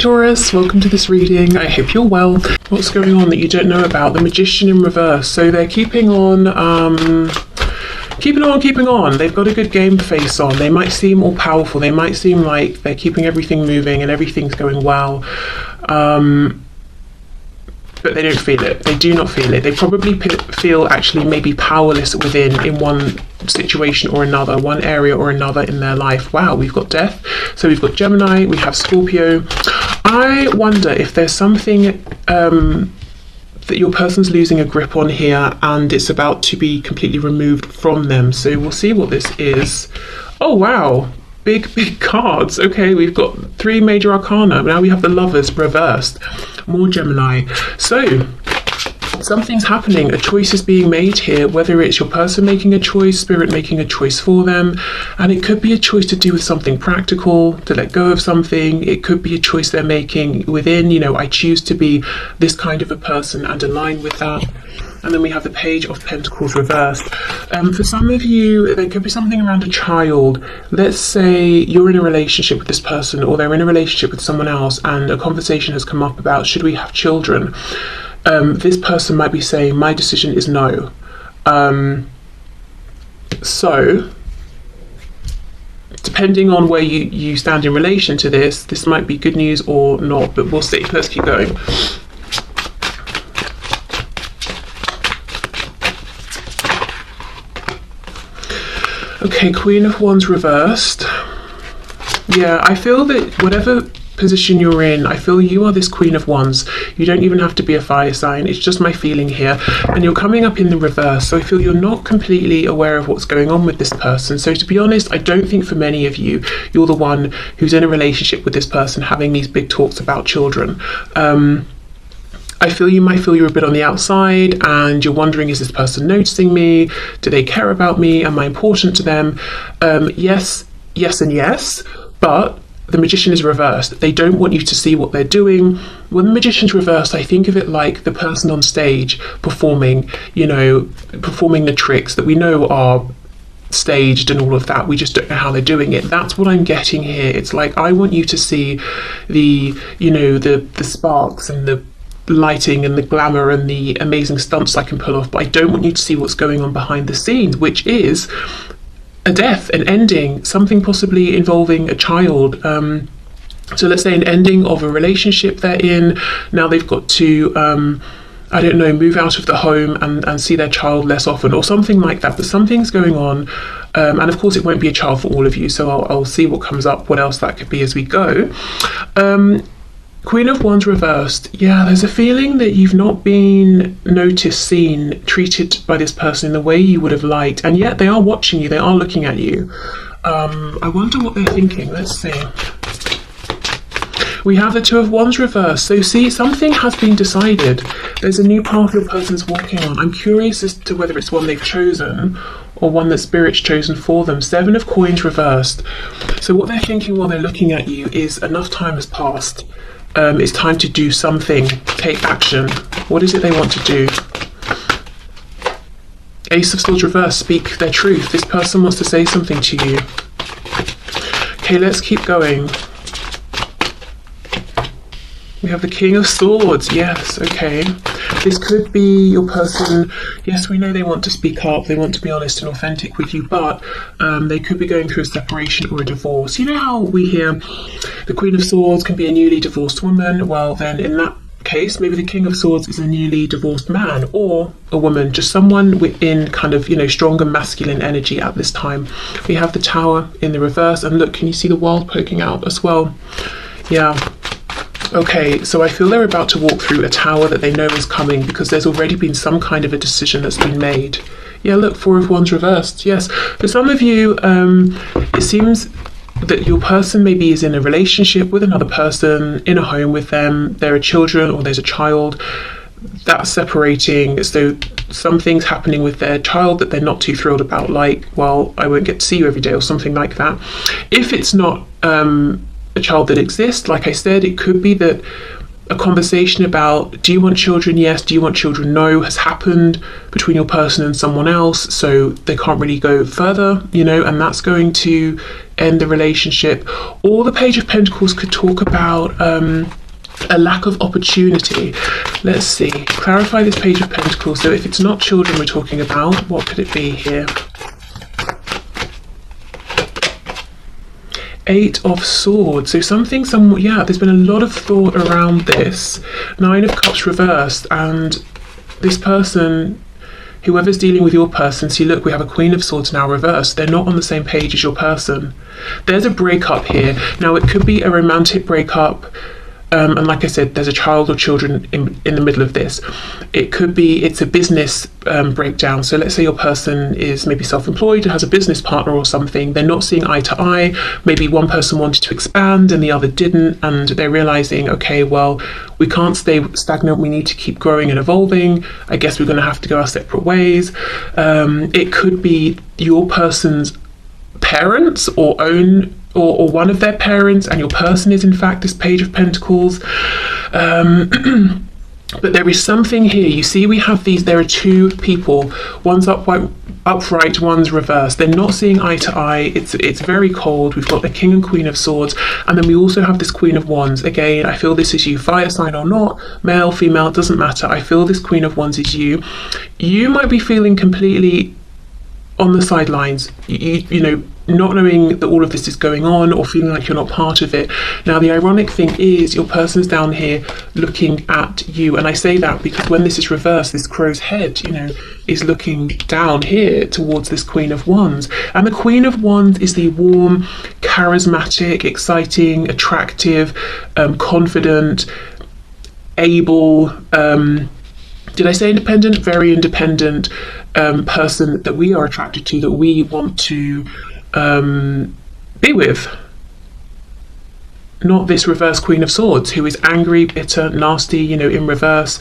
Taurus, welcome to this reading. I hope you're well. What's going on that you don't know about? The Magician in reverse. So they're keeping on. They've got a good game face on. They might seem all powerful. They might seem like they're keeping everything moving and everything's going well. But they don't feel it. They do not feel it. They probably feel actually maybe powerless in one situation or another, one area or another in their life. Wow, we've got Death. So we've got Gemini, we have Scorpio. I wonder if there's something that your person's losing a grip on here and it's about to be completely removed from them. So we'll see what this is. Oh, wow. Big cards. Okay, we've got 3 major arcana. Now we have the Lovers reversed. More Gemini. So something's happening. A choice is being made here, whether it's your person making a choice, spirit making a choice for them. And it could be a choice to do with something practical, to let go of something. It could be a choice they're making within, I choose to be this kind of a person and align with that. And then we have the Page of Pentacles reversed. For some of you, there could be something around a child. Let's say you're in a relationship with this person or they're in a relationship with someone else and a conversation has come up about, should we have children? This person might be saying, my decision is no. So, depending on where you stand in relation to this might be good news or not, but we'll see. Let's keep going. Okay, Queen of Wands reversed. Yeah, I feel that whatever position you're in, I feel you are this Queen of Wands. You don't even have to be a fire sign. It's just my feeling here. And you're coming up in the reverse. So I feel you're not completely aware of what's going on with this person. So to be honest, I don't think for many of you, you're the one who's in a relationship with this person having these big talks about children. I feel you might feel you're a bit on the outside and you're wondering, is this person noticing me? Do they care about me? Am I important to them? Yes, and yes, but the Magician is reversed. They don't want you to see what they're doing. When the Magician's reversed, I think of it like the person on stage performing the tricks that we know are staged and all of that. We just don't know how they're doing it. That's what I'm getting here. It's like, I want you to see the sparks and the lighting and the glamour and the amazing stunts I can pull off, but I don't want you to see what's going on behind the scenes, which is a death, an ending, something possibly involving a child. So let's say an ending of a relationship they're in. Now they've got to move out of the home and see their child less often or something like that, but something's going on. And of course it won't be a child for all of you, so I'll see what comes up, what else that could be as we go. Queen of Wands reversed. Yeah, there's a feeling that you've not been noticed, seen, treated by this person in the way you would have liked, and yet they are watching you, they are looking at you. I wonder what they're thinking. Let's see. We have the Two of Wands reversed. So see, something has been decided. There's a new path your person's walking on. I'm curious as to whether it's one they've chosen or one that Spirit's chosen for them. 7 of Coins reversed. So what they're thinking while they're looking at you is enough time has passed. It's time to do something, take action. What is it they want to do? Ace of Swords reversed, speak their truth. This person wants to say something to you. Okay, let's keep going. We have the King of Swords. Yes, okay. This could be your person. Yes, we know they want to speak up. They want to be honest and authentic with you, but they could be going through a separation or a divorce. You know how we hear the Queen of Swords can be a newly divorced woman? Well, then in that case, maybe the King of Swords is a newly divorced man or a woman, just someone within kind of, stronger masculine energy at this time. We have the Tower in the reverse, and look, can you see the world poking out as well? Yeah. Okay, so I feel they're about to walk through a tower that they know is coming because there's already been some kind of a decision that's been made. Yeah, look, 4 of Wands reversed. Yes, for some of you, it seems that your person maybe is in a relationship with another person, in a home with them, there are children or there's a child that's separating, so something's happening with their child that they're not too thrilled about, like, well, I won't get to see you every day or something like that. If it's not a child that exists, like I said, it could be that a conversation about, do you want children? Yes. Do you want children? No, has happened between your person and someone else, so they can't really go further, and that's going to end the relationship. Or the Page of Pentacles could talk about a lack of opportunity. Let's see, clarify this Page of Pentacles. So if it's not children we're talking about, what could it be here? Eight of Swords. So something, yeah, there's been a lot of thought around this. Nine of Cups reversed, and this person, whoever's dealing with your person, see, look, we have a Queen of Swords now reversed. They're not on the same page as your person. There's a breakup here. Now, it could be a romantic breakup. And like I said, there's a child or children in the middle of this. It could be, it's a business breakdown. So let's say your person is maybe self-employed and has a business partner or something. They're not seeing eye to eye. Maybe one person wanted to expand and the other didn't. And they're realizing, okay, well, we can't stay stagnant. We need to keep growing and evolving. I guess we're going to have to go our separate ways. It could be your person's parents or one of their parents, and your person is in fact this Page of Pentacles. But there is something here. You see, we have these, there are two people, one's upright, one's reversed. They're not seeing eye to eye. It's very cold. We've got the King and Queen of Swords, and then we also have this Queen of Wands. Again, I feel this is you, fire sign or not, male, female, it doesn't matter. I feel this Queen of Wands is you. You might be feeling completely on the sidelines, you know, not knowing that all of this is going on, or feeling like you're not part of it. Now, the ironic thing is your person's down here looking at you, and I say that because when this is reversed, this crow's head, you know, is looking down here towards this Queen of Wands. And the Queen of Wands is the warm, charismatic, exciting, attractive, confident, able, did I say independent? Very independent person that we are attracted to, that we want to be with. Not this reverse Queen of Swords who is angry, bitter, nasty, you know, in reverse,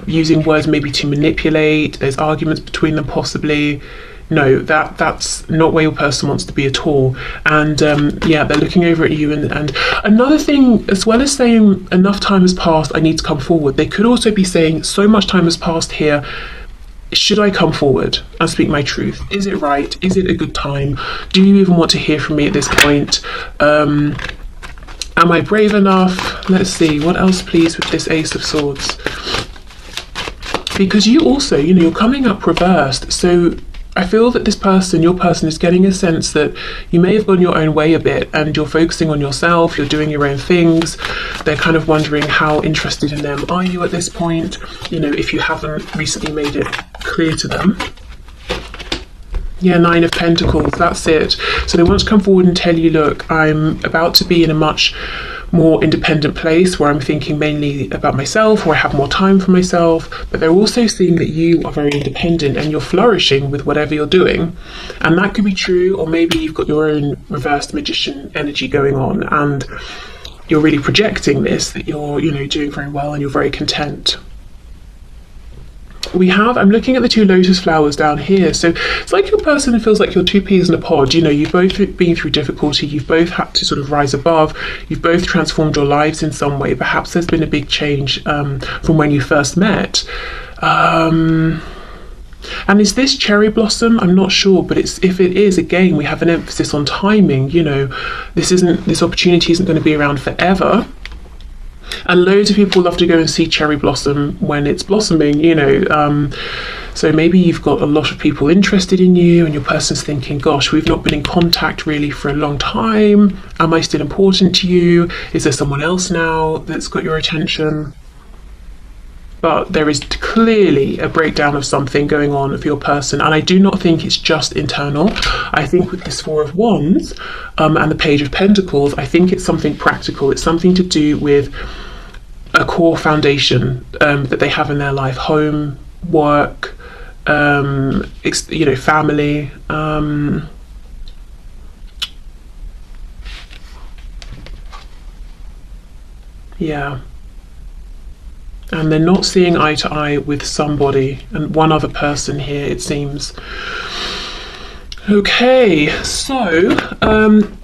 using words maybe to manipulate. There's arguments between them possibly. No, that's not where your person wants to be at all. And yeah, they're looking over at you. And another thing, as well as saying enough time has passed, I need to come forward, they could also be saying so much time has passed here. Should I come forward and speak my truth? Is it right? Is it a good time? Do you even want to hear from me at this point? Am I brave enough? Let's see, what else please with this Ace of Swords? Because you also, you know, you're coming up reversed. So I feel that this person, your person, is getting a sense that you may have gone your own way a bit and you're focusing on yourself, you're doing your own things. They're kind of wondering how interested in them are you at this point, you know, if you haven't recently made it clear to them. Yeah, Nine of Pentacles, that's it. So they want to come forward and tell you, look, I'm about to be in a much more independent place where I'm thinking mainly about myself, or I have more time for myself. But they're also seeing that you are very independent and you're flourishing with whatever you're doing. And that could be true, or maybe you've got your own reversed magician energy going on and you're really projecting this, that you're, you know, doing very well and you're very content. I'm looking at the two lotus flowers down here. So it's like your person feels like you're two peas in a pod. You know, you've both been through difficulty. You've both had to sort of rise above. You've both transformed your lives in some way. Perhaps there's been a big change from when you first met. And is this cherry blossom? I'm not sure, but if it is, again, we have an emphasis on timing. You know, this opportunity isn't going to be around forever. And loads of people love to go and see cherry blossom when it's blossoming, you know. So maybe you've got a lot of people interested in you and your person's thinking, gosh, we've not been in contact really for a long time. Am I still important to you? Is there someone else now that's got your attention? But there is clearly a breakdown of something going on with your person. And I do not think it's just internal. I think with this Four of Wands and the Page of Pentacles, I think it's something practical. It's something to do with a core foundation that they have in their life. Home, work, you know, family. Yeah. And they're not seeing eye to eye with somebody, and one other person here, it seems. Okay, so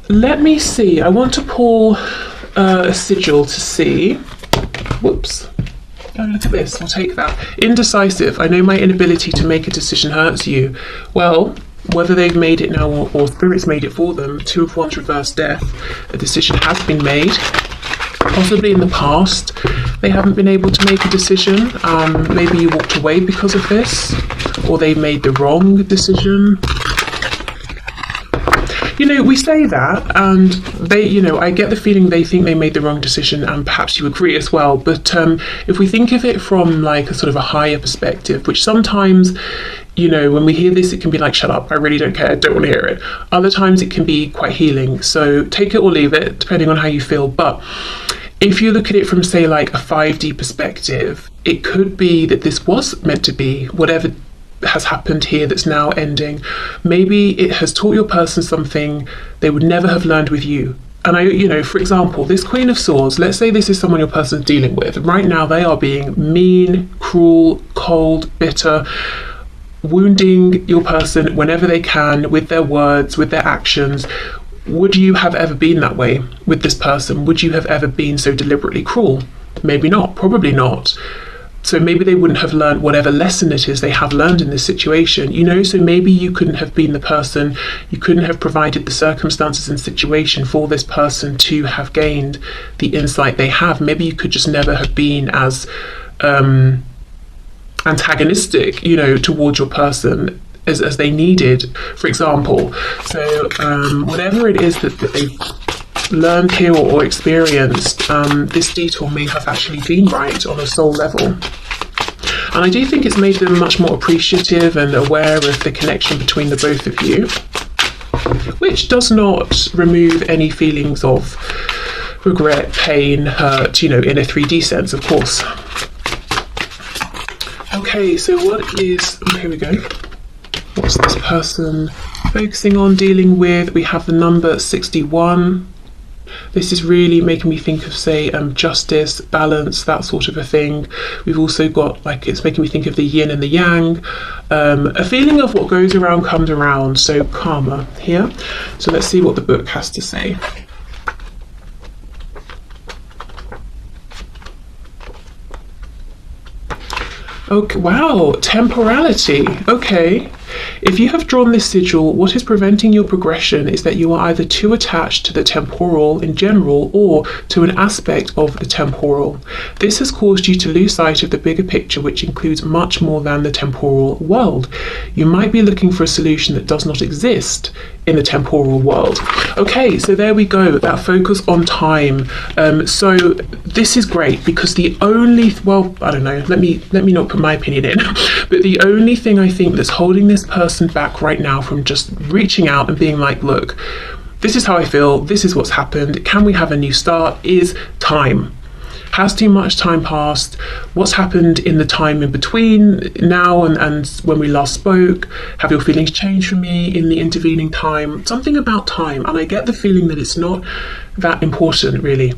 let me see. I want to pull a sigil to see. Whoops. Oh, look at this. I'll take that. Indecisive. I know my inability to make a decision hurts you. Well, whether they've made it now or Spirit's made it for them. Two of Wands reverse death. A decision has been made. Possibly in the past, they haven't been able to make a decision. Maybe you walked away because of this, or they made the wrong decision. You know, we say that, and they, you know, I get the feeling they think they made the wrong decision, and perhaps you agree as well. But if we think of it from like a sort of a higher perspective, which sometimes, you know, when we hear this, it can be like, shut up, I really don't care, don't want to hear it. Other times it can be quite healing. So take it or leave it, depending on how you feel. But if you look at it from, say, like a 5D perspective, it could be that this was meant to be, whatever has happened here that's now ending. Maybe it has taught your person something they would never have learned with you. And you know, for example, this Queen of Swords, let's say this is someone your person's dealing with. Right now they are being mean, cruel, cold, bitter, wounding your person whenever they can with their words, with their actions. Would you have ever been that way with this person? Would you have ever been so deliberately cruel? Maybe not, probably not. So maybe they wouldn't have learned whatever lesson it is they have learned in this situation, you know. So maybe you couldn't have been the person, you couldn't have provided the circumstances and situation for this person to have gained the insight they have. Maybe you could just never have been as antagonistic, you know, towards your person as they needed, for example. So whatever it is that they've learned here or experienced, this detour may have actually been right on a soul level. And I do think it's made them much more appreciative and aware of the connection between the both of you, which does not remove any feelings of regret, pain, hurt, you know, in a 3D sense, of course. Okay, so what is, here we go. What's this person focusing on, dealing with? We have the number 61. This is really making me think of, say, justice, balance, that sort of a thing. We've also got, like, it's making me think of the yin and the yang. A feeling of what goes around comes around, so karma here. So let's see what the book has to say. Okay, wow, temporality, okay. If you have drawn this sigil, what is preventing your progression is that you are either too attached to the temporal in general or to an aspect of the temporal. This has caused you to lose sight of the bigger picture, which includes much more than the temporal world. You might be looking for a solution that does not exist in the temporal world. Okay, so there we go, that focus on time. So this is great because the only, well, I don't know, let me not put my opinion in, but the only thing I think that's holding this person back right now from just reaching out and being like, look, this is how I feel, this is what's happened, can we have a new start, is time. Has too much time passed? What's happened in the time in between now and when we last spoke? Have your feelings changed for me in the intervening time? Something about time, and I get the feeling that it's not that important really.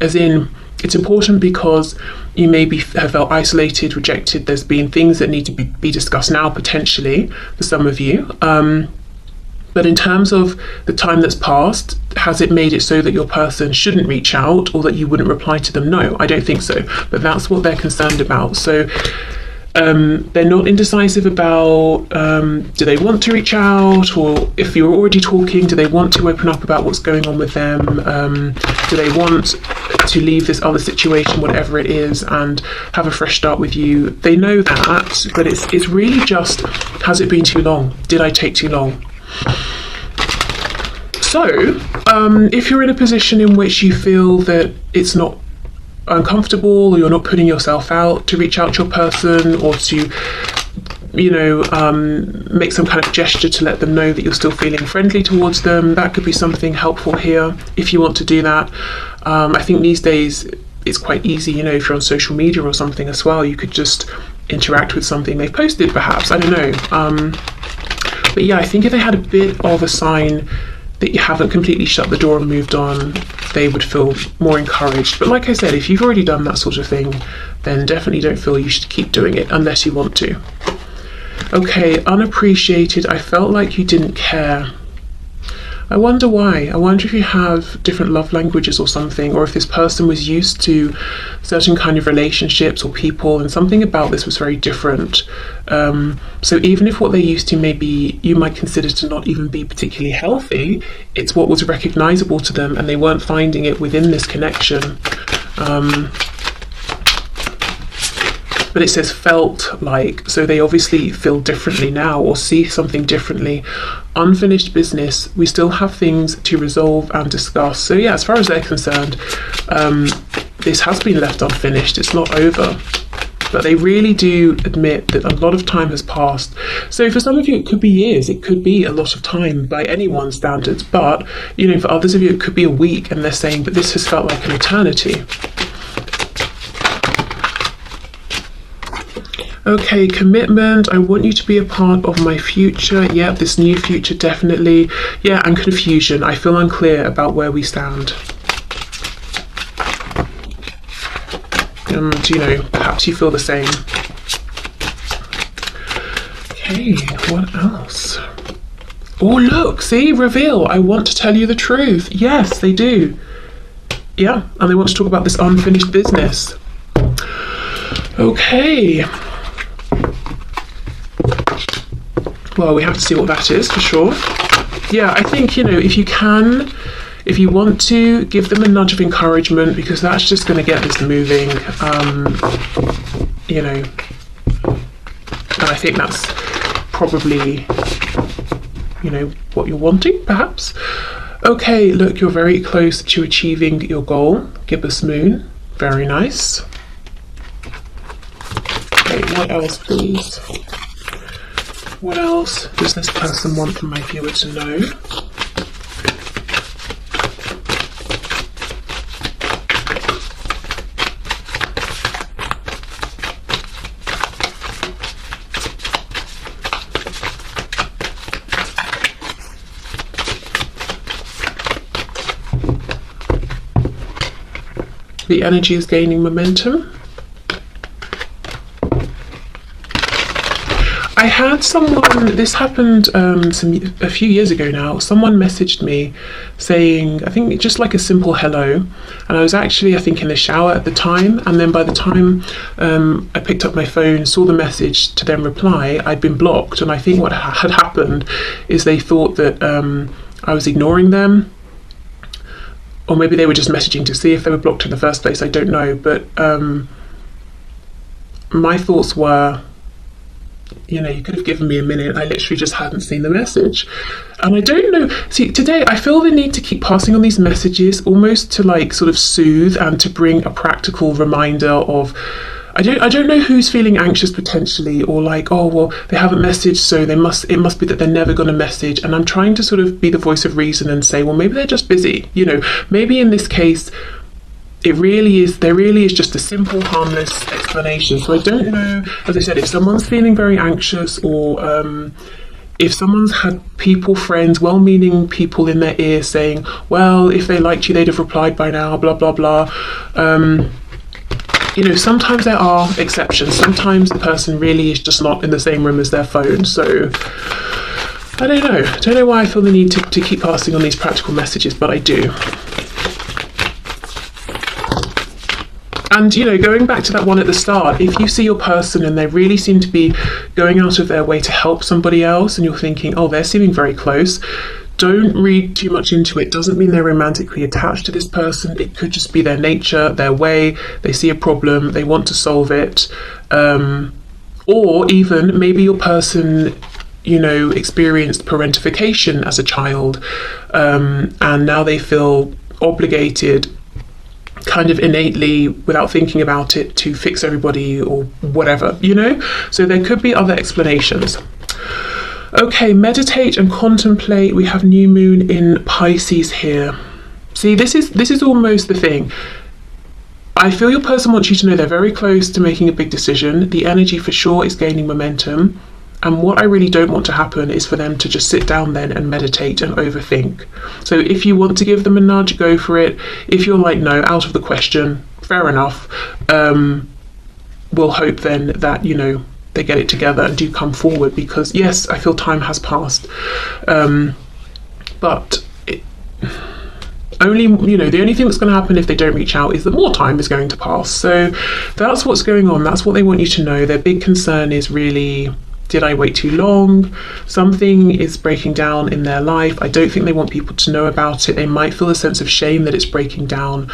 As in, it's important because you maybe have felt isolated, rejected. There's been things that need to be discussed now, potentially, for some of you. But in terms of the time that's passed, has it made it so that your person shouldn't reach out or that you wouldn't reply to them? No, I don't think so. But that's what they're concerned about. So they're not indecisive about do they want to reach out, or if you're already talking, do they want to open up about what's going on with them? Do they want to leave this other situation, whatever it is, and have a fresh start with you? They know that, but it's really just, has it been too long? Did I take too long? So, if you're in a position in which you feel that it's not uncomfortable, or you're not putting yourself out to reach out to your person, or to, you know, make some kind of gesture to let them know that you're still feeling friendly towards them, that could be something helpful here if you want to do that. I think these days it's quite easy, you know, if you're on social media or something as well, you could just interact with something they've posted perhaps, I don't know. But yeah, I think if they had a bit of a sign that you haven't completely shut the door and moved on, they would feel more encouraged. But like I said, if you've already done that sort of thing, then definitely don't feel you should keep doing it unless you want to. Okay, unappreciated. I felt like you didn't care. I wonder why. I wonder if you have different love languages or something, or if this person was used to certain kind of relationships or people, and something about this was very different. So even if what they're used to maybe you might consider to not even be particularly healthy, it's what was recognizable to them, and they weren't finding it within this connection. But it says felt like, so they obviously feel differently now or see something differently. Unfinished business, we still have things to resolve and discuss. So yeah, as far as they're concerned, this has been left unfinished. It's not over. But they really do admit that a lot of time has passed. So for some of you, it could be years. It could be a lot of time by anyone's standards. But, you know, for others of you, it could be a week. And they're saying, but this has felt like an eternity. Okay, commitment. I want you to be a part of my future. Yeah, this new future, definitely. Yeah, and confusion. I feel unclear about where we stand. And, you know, perhaps you feel the same. Okay, what else? Oh, look, see, reveal. I want to tell you the truth. Yes, they do. Yeah, and they want to talk about this unfinished business. Okay. Well, we have to see what that is for sure. Yeah, I think, you know, if you want to give them a nudge of encouragement, because that's just going to get this moving, you know, and I think that's probably, you know, what you're wanting, perhaps. Okay, look, you're very close to achieving your goal. Gibbous moon, very nice. Okay, what else, please? What else does this person want from my viewer to know? The energy is gaining momentum. I had someone, this happened a few years ago now, someone messaged me saying, I think just like a simple hello, and I was actually, I think, in the shower at the time, and then by the time I picked up my phone, saw the message to then reply, I'd been blocked, and I think what had happened is they thought that I was ignoring them, or maybe they were just messaging to see if they were blocked in the first place, I don't know, but my thoughts were, you know, you could have given me a minute. I literally just hadn't seen the message. And I don't know. See, today I feel the need to keep passing on these messages, almost to like sort of soothe and to bring a practical reminder of, I don't know who's feeling anxious potentially, or like, oh, well, they haven't messaged, so it must be that they're never going to message. And I'm trying to sort of be the voice of reason and say, well, maybe they're just busy. You know, maybe in this case, there really is just a simple, harmless explanation. So I don't know, as I said, if someone's feeling very anxious, or if someone's had people, friends, well-meaning people in their ear saying, well, if they liked you, they'd have replied by now, blah, blah, blah. You know, sometimes there are exceptions. Sometimes the person really is just not in the same room as their phone. So I don't know. I don't know why I feel the need to keep passing on these practical messages, but I do. And, you know, going back to that one at the start, if you see your person and they really seem to be going out of their way to help somebody else, and you're thinking, oh, they're seeming very close, don't read too much into it. Doesn't mean they're romantically attached to this person. It could just be their nature, their way. They see a problem, they want to solve it. Or even maybe your person, you know, experienced parentification as a child, and now they feel obligated, kind of innately, without thinking about it, to fix everybody or whatever, you know? So there could be other explanations. Okay, meditate and contemplate. We have new moon in Pisces here. See, this is almost the thing. I feel your person wants you to know they're very close to making a big decision. The energy for sure is gaining momentum. And what I really don't want to happen is for them to just sit down then and meditate and overthink. So if you want to give them a nudge, go for it. If you're like, no, out of the question, fair enough. We'll hope then that, you know, they get it together and do come forward, because yes, I feel time has passed. But only, you know, the only thing that's going to happen if they don't reach out is that more time is going to pass. So that's what's going on. That's what they want you to know. Their big concern is really, did I wait too long? Something is breaking down in their life. I don't think they want people to know about it. They might feel a sense of shame that it's breaking down.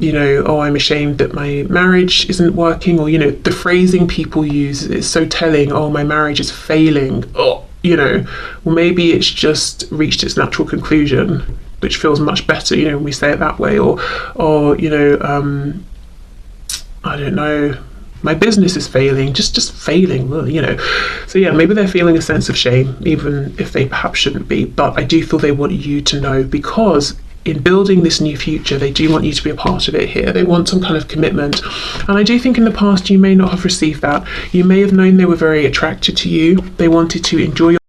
You know, oh, I'm ashamed that my marriage isn't working, or, you know, the phrasing people use is so telling. Oh, my marriage is failing. Oh, you know, well, maybe it's just reached its natural conclusion, which feels much better, you know, when we say it that way. Or you know, I don't know, my business is failing, just failing, you know. So yeah, maybe they're feeling a sense of shame, even if they perhaps shouldn't be. But I do feel they want you to know, because in building this new future, they do want you to be a part of it here. They want some kind of commitment. And I do think in the past you may not have received that. You may have known they were very attracted to you. They wanted to enjoy your